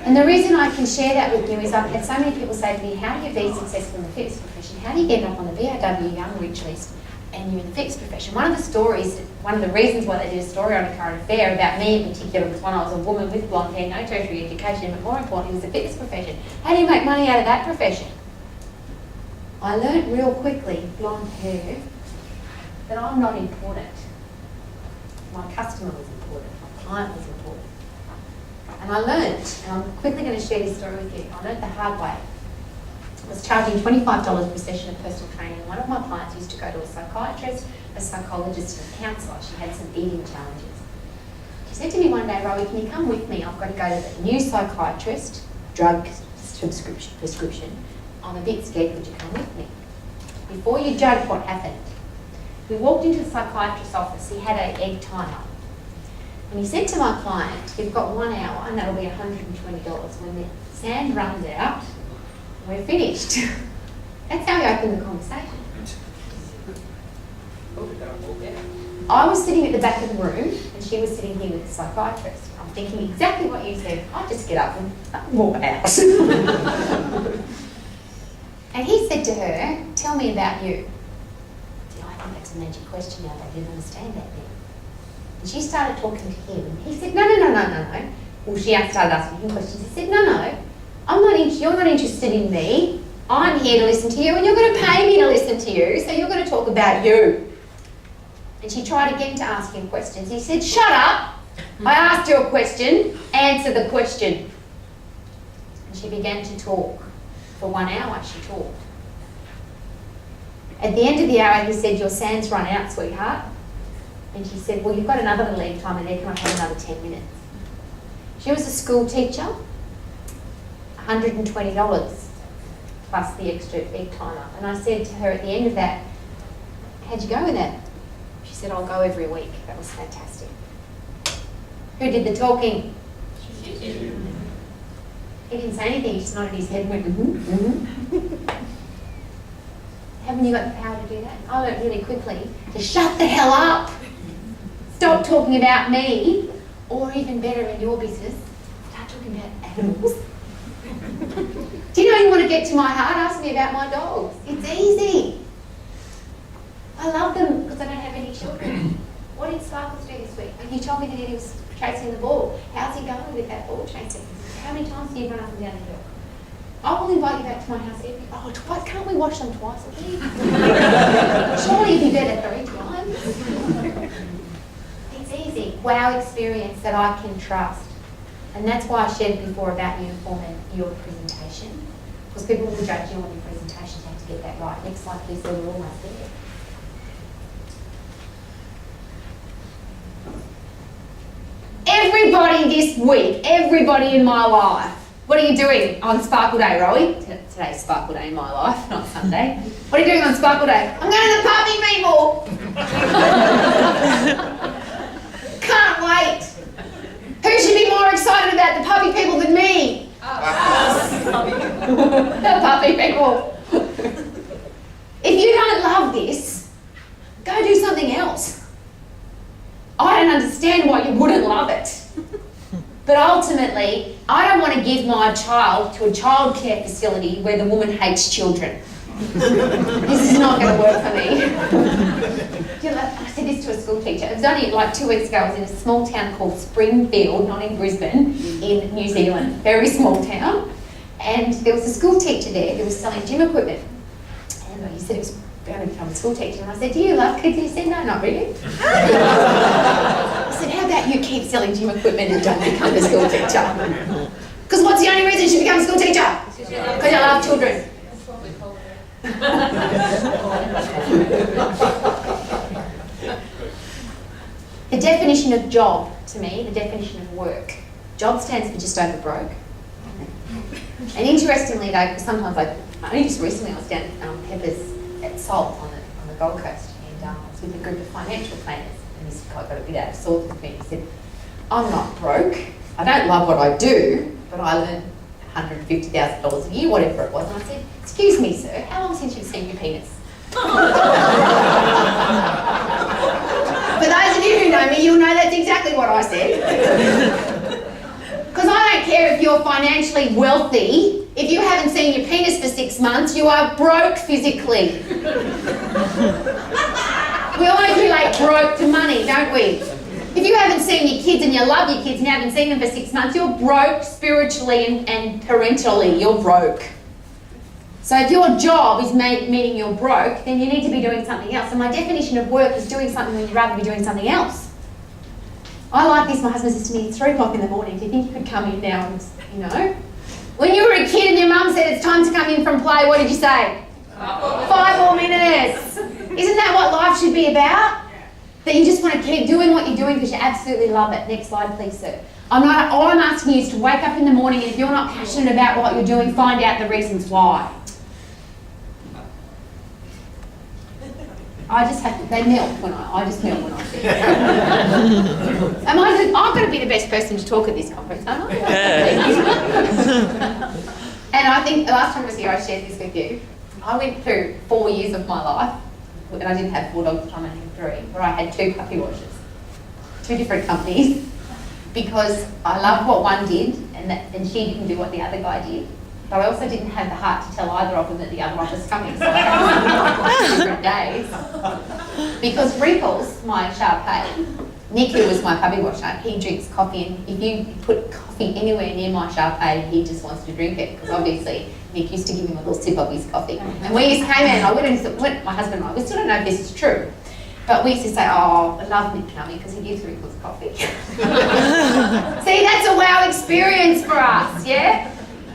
And the reason I can share that with you is I've had so many people say to me, how do you be successful in the fitness profession? How do you get up on the BRW Young Rich list and you're in the fitness profession? One of the reasons why they did a story on a current affair about me in particular was when I was a woman with blonde hair, no tertiary education, but more importantly was the fitness profession. How do you make money out of that profession? I learnt real quickly, blonde hair, that I'm not important. My customer was important, my client was important. And I learnt, and I'm quickly going to share this story with you, I learnt the hard way. I was charging $25 per session of personal training. One of my clients used to go to a psychiatrist, a psychologist and a counsellor. She had some eating challenges. She said to me one day, Rowie, can you come with me? I've got to go to the new psychiatrist, drug prescription. I'm a bit scared, could you come with me? Before you judge what happened, we walked into the psychiatrist's office. He had an egg timer. And he said to my client, you've got 1 hour and that'll be $120. When the sand runs out, we're finished. That's how we opened the conversation. I was sitting at the back of the room and she was sitting here with the psychiatrist. I'm thinking exactly what you said. I'll just get up and walk out. And he said to her, tell me about you. See, I think that's a magic question now. They didn't understand that then. And she started talking to him. He said, no. Well, she started asking him questions. He said, no. You're not interested in me. I'm here to listen to you and you're going to pay me to listen to you. So you're going to talk about you. And she tried again to ask him questions. He said, shut up. I asked you a question. Answer the question. And she began to talk. For 1 hour she talked. At the end of the hour he said, your sand's run out, sweetheart. And she said, well, you've got another little egg timer there, can I have another 10 minutes? She was a school teacher, $120 plus the extra egg timer. And I said to her at the end of that, how'd you go with that? She said, I'll go every week. That was fantastic. Who did the talking? He didn't say anything, he just nodded his head and went, Haven't you got the power to do that? I learned really quickly to shut the hell up. Stop talking about me, or even better in your business, start talking about animals. Do you know you want to get to my heart? Ask me about my dogs. It's easy. I love them because I don't have any children. What did Sparkles do this week? And you told me that he was chasing the ball. How's he going with that ball chasing? How many times do you run up and down the hill? I will invite you back to my house twice. Can't we watch them twice a week? Surely you'd be better 3 times. It's easy. Wow experience that I can trust. And that's why I shared before about uniform and your presentation. Because people will judge you on your presentation. You have to get that right. Next slide, please. So we're almost there. Everybody this week, everybody in my life. What are you doing on Sparkle Day, Rowie? Today's Sparkle Day in my life, not Sunday. What are you doing on Sparkle Day? I'm going to the puppy people. Can't wait. Who should be more excited about the puppy people than me? Us. The puppy people. If you don't love this, go do something else. I don't understand why you wouldn't love it. But ultimately, I don't want to give my child to a childcare facility where the woman hates children. This is not going to work for me. I said this to a school teacher. It was only like 2 weeks ago. I was in a small town called Springfield, not in Brisbane, in New Zealand. Very small town. And there was a school teacher there who was selling gym equipment. And he said he was going to become a school teacher. And I said, do you love kids? He said, no, not really. I said, how about you keep selling gym equipment and don't become a school teacher? Because what's the only reason you should become a school teacher? Because you love children. The definition of job, to me, the definition of work. Job stands for just over broke. And interestingly though, because sometimes only just recently I was down at Pepper's at Salt on the Gold Coast, and I was with a group of financial planners, and this guy got a bit out of sorts with me. He said, I'm not broke, I don't love what I do, but I earn $150,000 a year, whatever it was. And I said, excuse me sir, how long since you've seen your penis? For those of you who know me, you'll know that's exactly what I said. Because I don't care if you're financially wealthy, if you haven't seen your penis for 6 months, you are broke physically. We always relate broke to money, don't we? If you haven't seen your kids and you love your kids and you haven't seen them for 6 months, you're broke spiritually and parentally, you're broke. So if your job is meaning you're broke, then you need to be doing something else. And my definition of work is doing something when you'd rather be doing something else. I like this, my husband says to me, it's 3 o'clock in the morning, do you think you could come in now and, When you were a kid and your mum said it's time to come in from play, what did you say? 5 more minutes. Isn't that what life should be about? That you just want to keep doing what you're doing because you absolutely love it. Next slide, please, sir. All I'm asking you is to wake up in the morning, and if you're not passionate about what you're doing, find out the reasons why. They melt when I just melt when I see it. I've got to be the best person to talk at this conference, aren't I? And I think the last time I was here, I shared this with you. I went through 4 years of my life, and I didn't have 4 dogs at the time, I had 3, where I had 2 puppy washers, 2 different companies, because I loved what one did, and she didn't do what the other guy did. But I also didn't have the heart to tell either of them that the other one was coming, so I had different days. Because Wrinkles, my Shar-Pei, Nick, who was my puppy washer, he drinks coffee, and if you put coffee anywhere near my Shar-Pei, he just wants to drink it, because obviously Nick used to give him a little sip of his coffee. And we used to came in, and I went and my husband and I, we still don't know if this is true, but we used to say, oh, I love Nick coming because he gives Wrinkles coffee. See, that's a wow experience for us, yeah?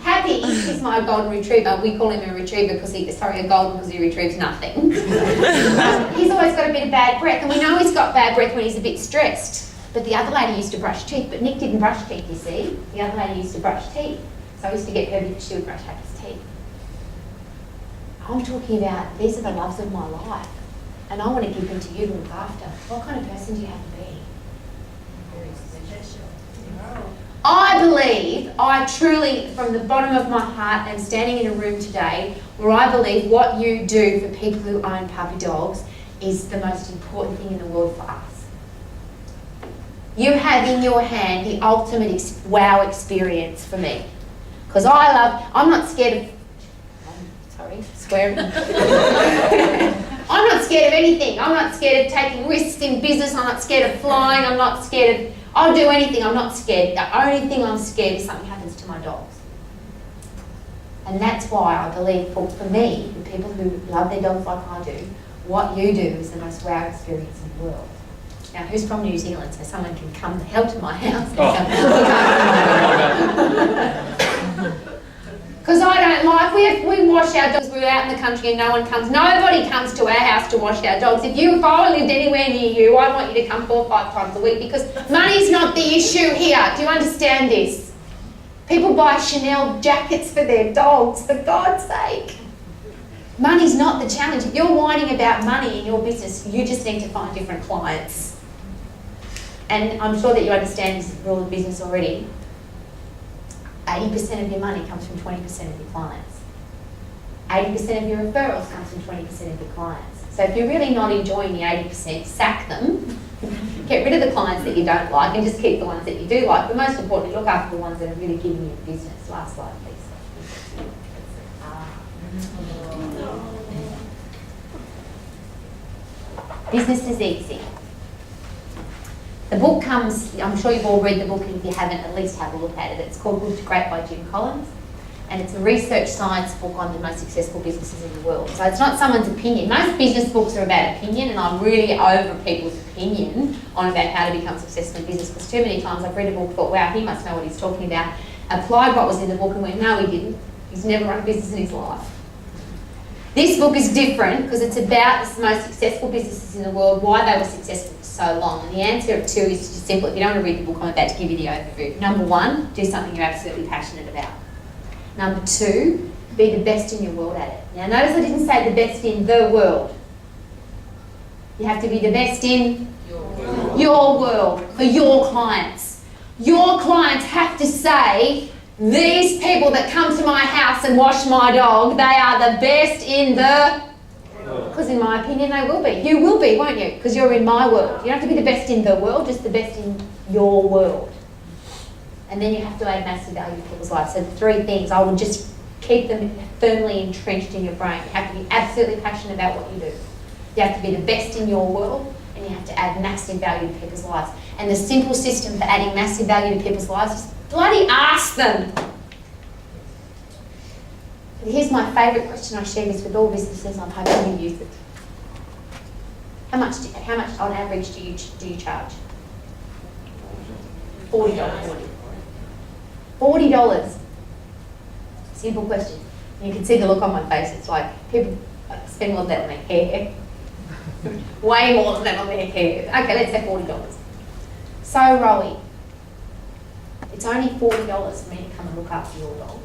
Happy is my golden retriever. We call him a retriever because a golden because he retrieves nothing. He's always got a bit of bad breath, and we know he's got bad breath when he's a bit stressed. But the other lady used to brush teeth, but Nick didn't brush teeth, you see. The other lady used to brush teeth. So I used to get her because she would brush Happy's teeth. I'm talking about, these are the loves of my life, and I want to give them to you to look after. What kind of person do you have to be? Very special. I believe, I truly, from the bottom of my heart, am standing in a room today where I believe what you do for people who own puppy dogs is the most important thing in the world for us. You have in your hand the ultimate wow experience for me. Because I'm not scared of, swearing. I'm not scared of anything. I'm not scared of taking risks in business. I'm not scared of flying. I'm not scared of, I'll do anything. I'm not scared. The only thing I'm scared is something happens to my dogs. And that's why I believe for me, the people who love their dogs like I do, what you do is the most wow experience in the world. Now, who's from New Zealand, so someone can come the hell to my house? Because I don't like, we wash our dogs, we're out in the country and no one comes. Nobody comes to our house to wash our dogs. If I lived anywhere near you, I want you to come 4 or 5 times a week, because money's not the issue here. Do you understand this? People buy Chanel jackets for their dogs, for God's sake. Money's not the challenge. If you're whining about money in your business, you just need to find different clients. And I'm sure that you understand this rule of business already. 80% of your money comes from 20% of your clients. 80% of your referrals comes from 20% of your clients. So if you're really not enjoying the 80%, sack them Get rid of the clients that you don't like and just keep the ones that you do like. But most importantly, look after the ones that are really giving you business. Last slide, please. Business is easy. The book comes, I'm sure you've all read the book, and if you haven't, at least have a look at it. It's called Good to Great by Jim Collins, and it's a research science book on the most successful businesses in the world. So it's not someone's opinion. Most business books are about opinion, and I'm really over people's opinion on about how to become successful in business, because too many times I've read a book, thought, wow, he must know what he's talking about, applied what was in the book and went, no, he didn't. He's never run a business in his life. This book is different because it's about the most successful businesses in the world, why they were successful for so long. And the answer to is just simple. If you don't want to read the book, I'm about to give you the overview. Number one, do something you're absolutely passionate about. Number two, be the best in your world at it. Now notice I didn't say the best in the world. You have to be the best in your world for your clients. Your clients have to say, these people that come to my house and wash my dog, they are the best in the... Because in my opinion, they will be. You will be, won't you? Because you're in my world. You don't have to be the best in the world, just the best in your world. And then you have to add massive value to people's lives. So the three things, I would just keep them firmly entrenched in your brain. You have to be absolutely passionate about what you do. You have to be the best in your world, and you have to add massive value to people's lives. And the simple system for adding massive value to people's lives is bloody ask them. And here's my favourite question. I share this with all businesses. I'm hoping you use it. How much on average do you charge? $40. $40. Simple question. You can see the look on my face. It's like people spend more than that on their hair. Way more than that on their hair. Okay, let's say $40. So, Rowie, it's only $40 for me to come and look after your dog.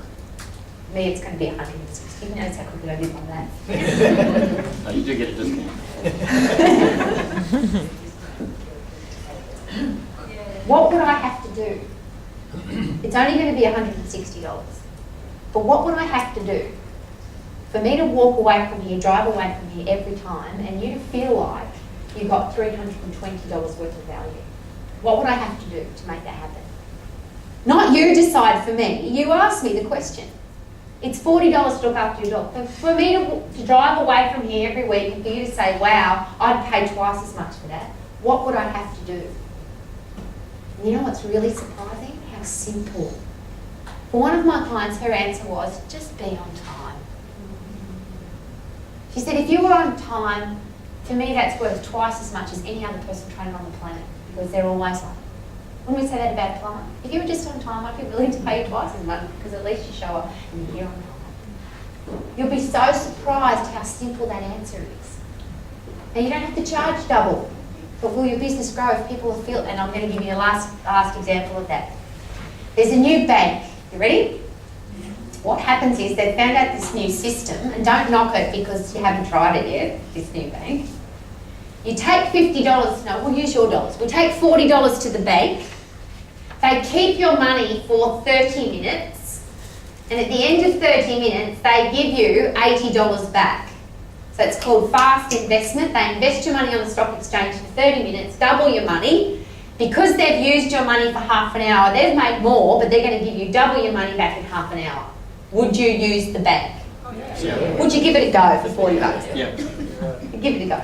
For me, it's going to be $160. Notice how quickly I did on that. Oh, you do get a discount. What would I have to do? It's only going to be $160. But what would I have to do for me to walk away from here, drive away from here every time, and you to feel like you got $320 worth of value? What would I have to do to make that happen? Not you decide for me. You ask me the question. It's $40 to look after your dog. For me to drive away from here every week and for you to say, wow, I'd pay twice as much for that, what would I have to do? And you know what's really surprising? How simple. For one of my clients, her answer was, just be on time. She said, if you were on time, to me that's worth twice as much as any other personal trainer on the planet, because they're always like, wouldn't we say that about a client? If you were just on time, I'd be willing to pay you twice as much, because at least you show up and you're on time. You'll be so surprised how simple that answer is. And you don't have to charge double, but will your business grow if people feel, and I'm going to give you a last example of that. There's a new bank. You ready? What happens is they've found out this new system, and don't knock it because you haven't tried it yet, this new bank. You take $50, no, we'll use your dollars. We'll take $40 to the bank. They keep your money for 30 minutes, and at the end of 30 minutes, they give you $80 back. So it's called fast investment. They invest your money on the stock exchange for 30 minutes, double your money. Because they've used your money for half an hour, they've made more, but they're going to give you double your money back in half an hour. Would you use the bank? Yeah. Would you give it a go for $40? Yeah. Give it a go.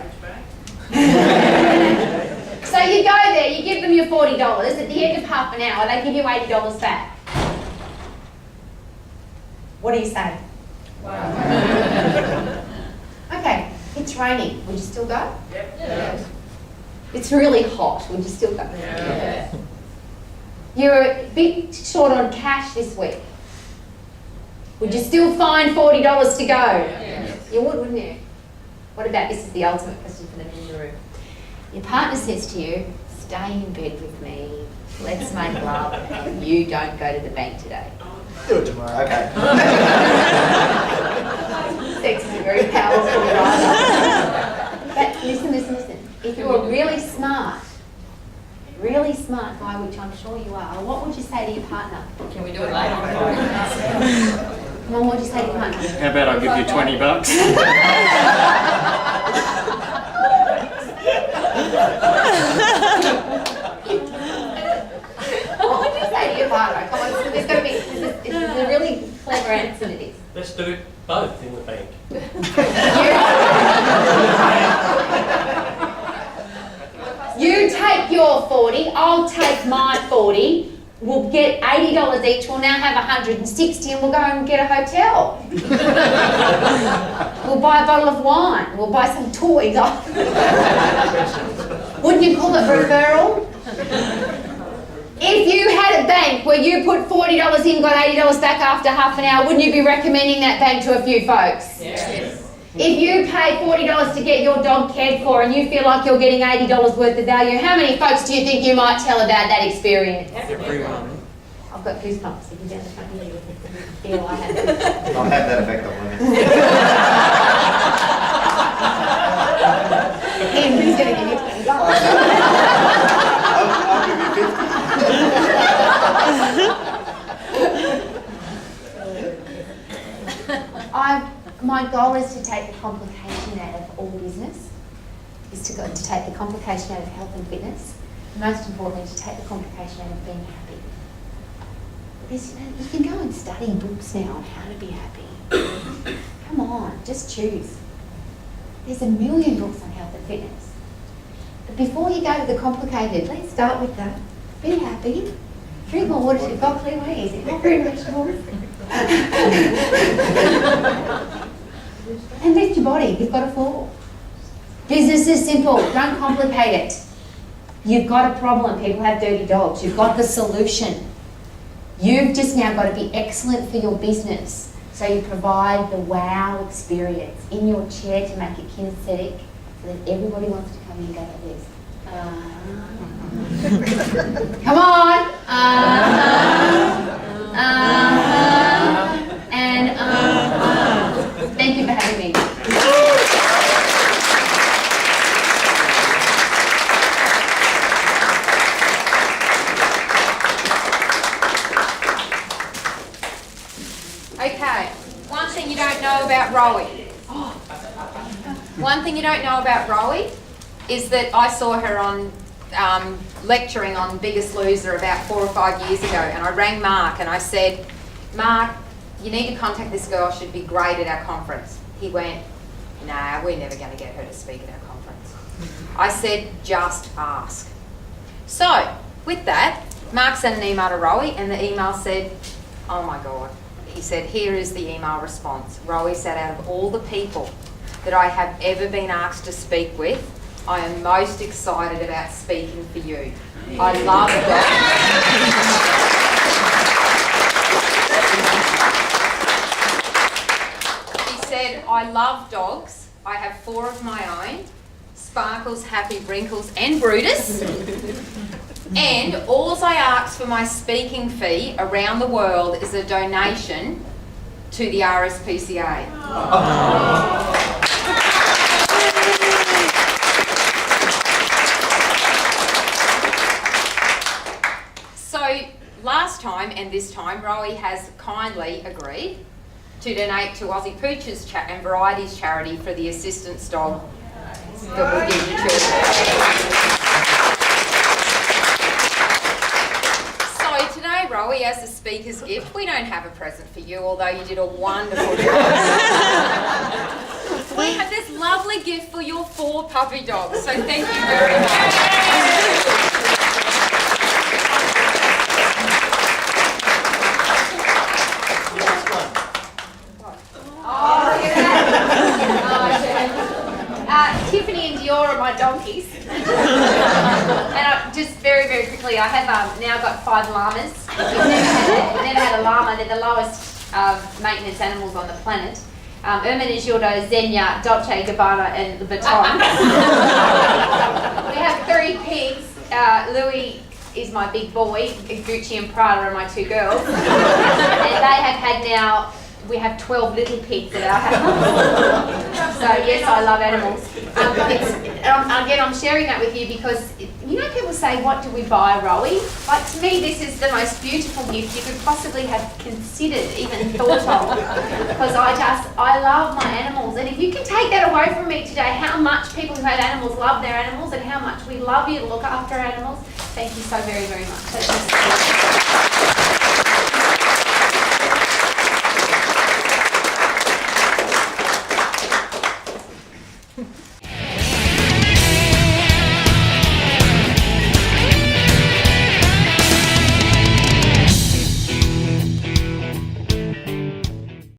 So you go there, you give them your $40, at the end of half an hour, they give you $80 back. What do you say? Wow. Okay, it's raining. Would you still go? Yep. Yeah. It's really hot. Would you still go? Yeah. You're a bit short on cash this week. Would you still find $40 to go? Yeah. You would, wouldn't you? What about, this is the ultimate question for the men in the room. Your partner says to you, stay in bed with me, let's make love, and you don't go to the bank today. Do it tomorrow. Okay. Sex is a very powerful driver. But listen. If you're a really smart guy, which I'm sure you are, what would you say to your partner? Can we do it later? Come on, what would you say to your partner? How about I give you $20? Branson it is. Let's do it both in the bank. You take your 40, I'll take my 40. We'll get $80 each. We'll now have 160, and we'll go and get a hotel. We'll buy a bottle of wine. We'll buy some toys. Wouldn't you call it referral? If you had a bank where you put $40 in, got $80 back after half an hour, wouldn't you be recommending that bank to a few folks? Yes. If you pay $40 to get your dog cared for and you feel like you're getting $80 worth of value, how many folks do you think you might tell about that experience? Everyone. I've got goosebumps if you down the front of you feel I have. I'll have that effect on women. Who's going to give you $20? I'll give you 50. My goal is to take the complication out of all business, is to take the complication out of health and fitness, and most importantly to take the complication out of being happy. Because you can go and study books now on how to be happy. Come on, just choose. There's a million books on health and fitness. But before you go to the complicated, let's start with that. Be happy. Drink more water. You've got clear ways. Eat more fruit and vegetables. And lift your body. You've got a fall. Business is simple. Don't complicate it. You've got a problem. People have dirty dogs. You've got the solution. You've just now got to be excellent for your business. So you provide the wow experience in your chair to make it kinesthetic so that everybody wants to come in and go like this. Come on. And thank you for having me. Okay, one thing you don't know about Rowie. One thing you don't know about Rowie is that I saw her on lecturing on Biggest Loser about 4 or 5 years ago, and I rang Mark and I said, Mark, you need to contact this girl, she'd be great at our conference. He went, nah, we're never going to get her to speak at our conference. I said, just ask. So, with that, Mark sent an email to Rowie, and the email said, oh my God. He said, here is the email response. Rowie said, out of all the people that I have ever been asked to speak with, I am most excited about speaking for you. I love dogs. He said, I love dogs. I have 4 of my own, Sparkles, Happy, Wrinkles and Brutus. And all I ask for my speaking fee around the world is a donation to the RSPCA. So last time and this time, Rowie has kindly agreed to donate to Aussie Pooches and Varieties charity for the assistance dog that will give to children. Rowie, as a speaker's gift, we don't have a present for you, although you did a wonderful job. We have this lovely gift for your 4 puppy dogs, so thank you very much. Oh, look at that. Tiffany and Dior are my donkeys. And just very, very quickly, I have now got 5 llamas. If you've never had a llama, they're the lowest maintenance animals on the planet. Ermenegildo, Xenia, Dolce & Gabbana and the Baton. We have 3 pigs. Louis is my big boy, Gucci and Prada are my 2 girls. And they have had now, we have 12 little pigs at our house. So yes, I love animals. Again, I'm sharing that with you because, you know, people say, what do we buy, Rowie? Like, to me, this is the most beautiful gift you could possibly have considered, even thought of. Because I love my animals. And if you can take that away from me today, how much people who have animals love their animals and how much we love you to look after animals, thank you so very, very much.